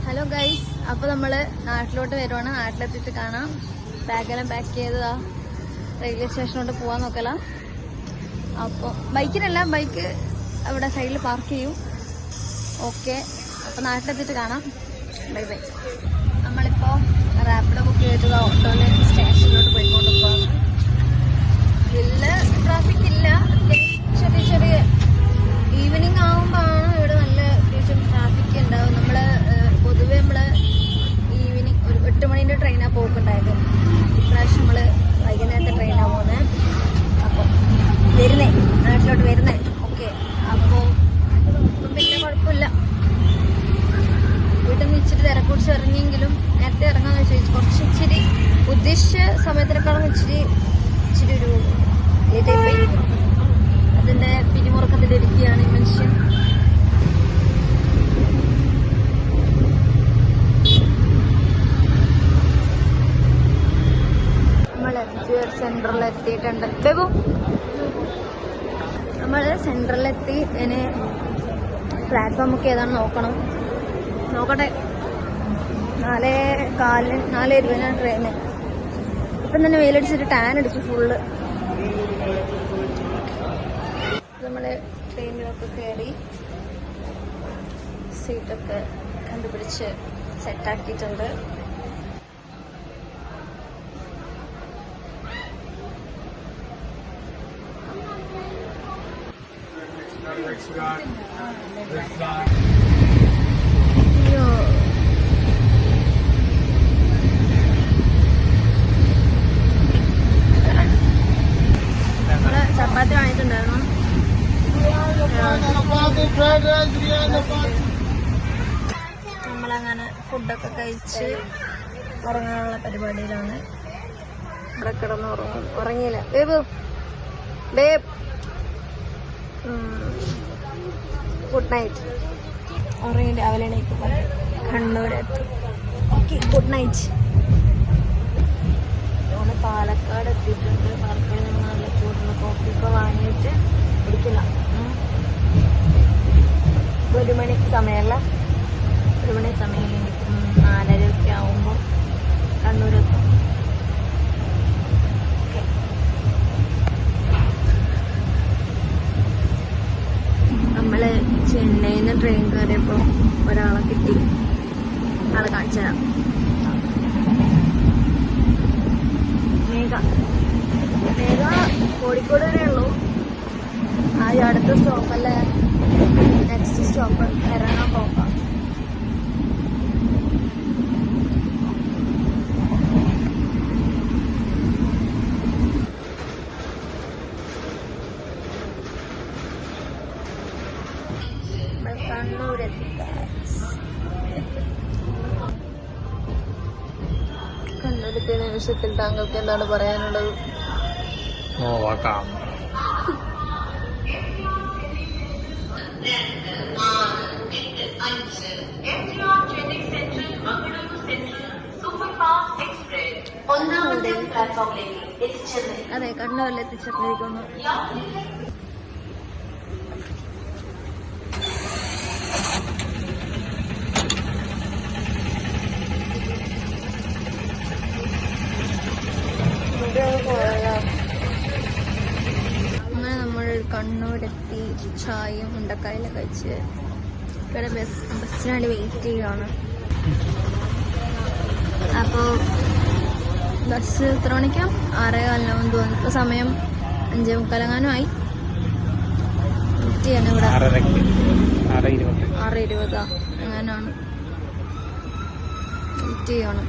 Hello guys, അപ്പോൾ നമ്മൾ നാട്ടിലോട്ട് വരുവാണ്. നാട്ടിലെത്തിയിട്ട് കാണാം. ബാഗെല്ലാം പാക്ക് ചെയ്തതാ റെയിൽവേ സ്റ്റേഷനിലോട്ട് പോകാൻ നോക്കല. അപ്പോൾ ബൈക്കിനല്ല, ബൈക്ക് അവിടെ സൈഡിൽ പാർക്ക് ചെയ്യും. ഓക്കെ, അപ്പോൾ നാട്ടിലെത്തിയിട്ട് കാണാം. Bye bye. നമ്മളിപ്പോൾ റാപ്പിഡോ ബുക്ക് ചെയ്തത് ഓട്ടോയിലേക്ക് സ്റ്റേഷനിലോട്ട് പോയിക്കൊണ്ട് പോകാം. വലിയ ട്രാഫിക് ഇല്ല, ചെറിയ ചെറിയ ഈവനിങ് ആകുമ്പോഴാണ് ഇവിടെ നല്ല അത്യാവശ്യം ട്രാഫിക് ഉണ്ടാവും. നമ്മൾ പൊതുവെ ഈവനിങ് ഒരു 8 മണീൻ്റെ ട്രെയിനാണ് പോക്കുണ്ടായത്. ഇപ്രാവശ്യം നമ്മൾ വൈകുന്നേരത്തെ ട്രെയിനാണ് പോകുന്നത്. അപ്പോൾ നാട്ടിലോട്ട് വരുന്നേ. ഓക്കെ, അപ്പോൾ പിന്നെ കുഴപ്പമില്ല. വീട്ടിൽ നിന്ന് ഇച്ചിരി തിരക്കുടിച്ച് ഇറങ്ങിയെങ്കിലും നേരത്തെ ഇറങ്ങാന്ന് വെച്ചാൽ ഇച്ചിരി ഉദ്ദേശിച്ച സമയത്തിനേക്കാളും ഇച്ചിരി ഒരു ലേറ്റായി. അതിൻ്റെ പിരിമുറുക്കത്തിൽ ഇരിക്കുകയാണ് ഈ മനുഷ്യൻ. നമ്മൾ സെൻട്രലിൽ എത്തിയിട്ടുണ്ട്. ബേബു, നമ്മൾ സെൻട്രലിലെത്തി. ഇനി പ്ലാറ്റ്ഫോമൊക്കെ ഏതാണ് നോക്കട്ടെ. 4:20 ട്രെയിന്. ഇപ്പം തന്നെ വെയിലടിച്ചിട്ട് ടാൻ അടിച്ചു ഫുള്ള്. നമ്മൾ ട്രെയിനിലൊക്കെ കയറി സീറ്റൊക്കെ കണ്ടുപിടിച്ച് സെറ്റാക്കിയിട്ടുണ്ട്. ചപ്പാത്തി വാങ്ങിയിട്ടുണ്ടായിരുന്നു. നമ്മളങ്ങനെ ഫുഡൊക്കെ കഴിച്ച് ഉറങ്ങാനുള്ള പരിപാടിയിലാണ്. ഇവിടെ കിടന്ന് ഉറങ്ങിയില്ല. Babe good night. ഉറങ്ങി രാവിലെ എണീക്കുമ്പോൾ കണ്ണൂരെത്തി. Okay, good night. നമ്മൾ പാലക്കാട് എത്തിയിട്ടുണ്ട്. പാലക്കാട് നമ്മൾ നല്ല ചൂടുള്ള കോഫിയൊക്കെ വാങ്ങിയിട്ട് കുടിക്കില്ല. 1 മണി സമയമല്ല, 1 മണി സമയം. 4:30 ആവുമ്പോൾ കണ്ണൂരെത്തും. ഓക്കെ, നമ്മൾ ചെന്നൈയിൽ നിന്ന് ട്രെയിൻ കയറിയപ്പോൾ ഒരാളെ കിട്ടി. ആളെ കാണിച്ചു തരാം. മേഘ കോഴിക്കോട് വരെ ഉള്ളൂ. ആദ്യം അടുത്ത സ്റ്റോപ്പല്ലേ, നെക്സ്റ്റ് സ്റ്റോപ്പ് ഇറങ്ങാൻ പോകാം. കണ്ണൂരെത്തിയ നിമിഷത്തിൽ താങ്കൾക്ക് എന്താണ് പറയാനുള്ളത്? നോക്കാം. അതെ, കണ്ണൂരിൽ എത്തിച്ചേർന്നിരിക്കുന്നു. അങ്ങനെ നമ്മൾ കണ്ണൂരെത്തി. ചായയും ഉണ്ടക്കായെല്ലാം കഴിച്ച് ഇവിടെ ബസ്സിനായിട്ട് വെയിറ്റ് ചെയ്യുകയാണ്. അപ്പോൾ ബസ് എത്ര മണിക്കാം? 6:15 തോന്നുന്നു. ഇപ്പോൾ സമയം 5:45 ആയി. വെയിറ്റ് ചെയ്യണം ഇവിടെ. 6:20 അങ്ങനെയാണ്. വെയിറ്റ് ചെയ്യണം.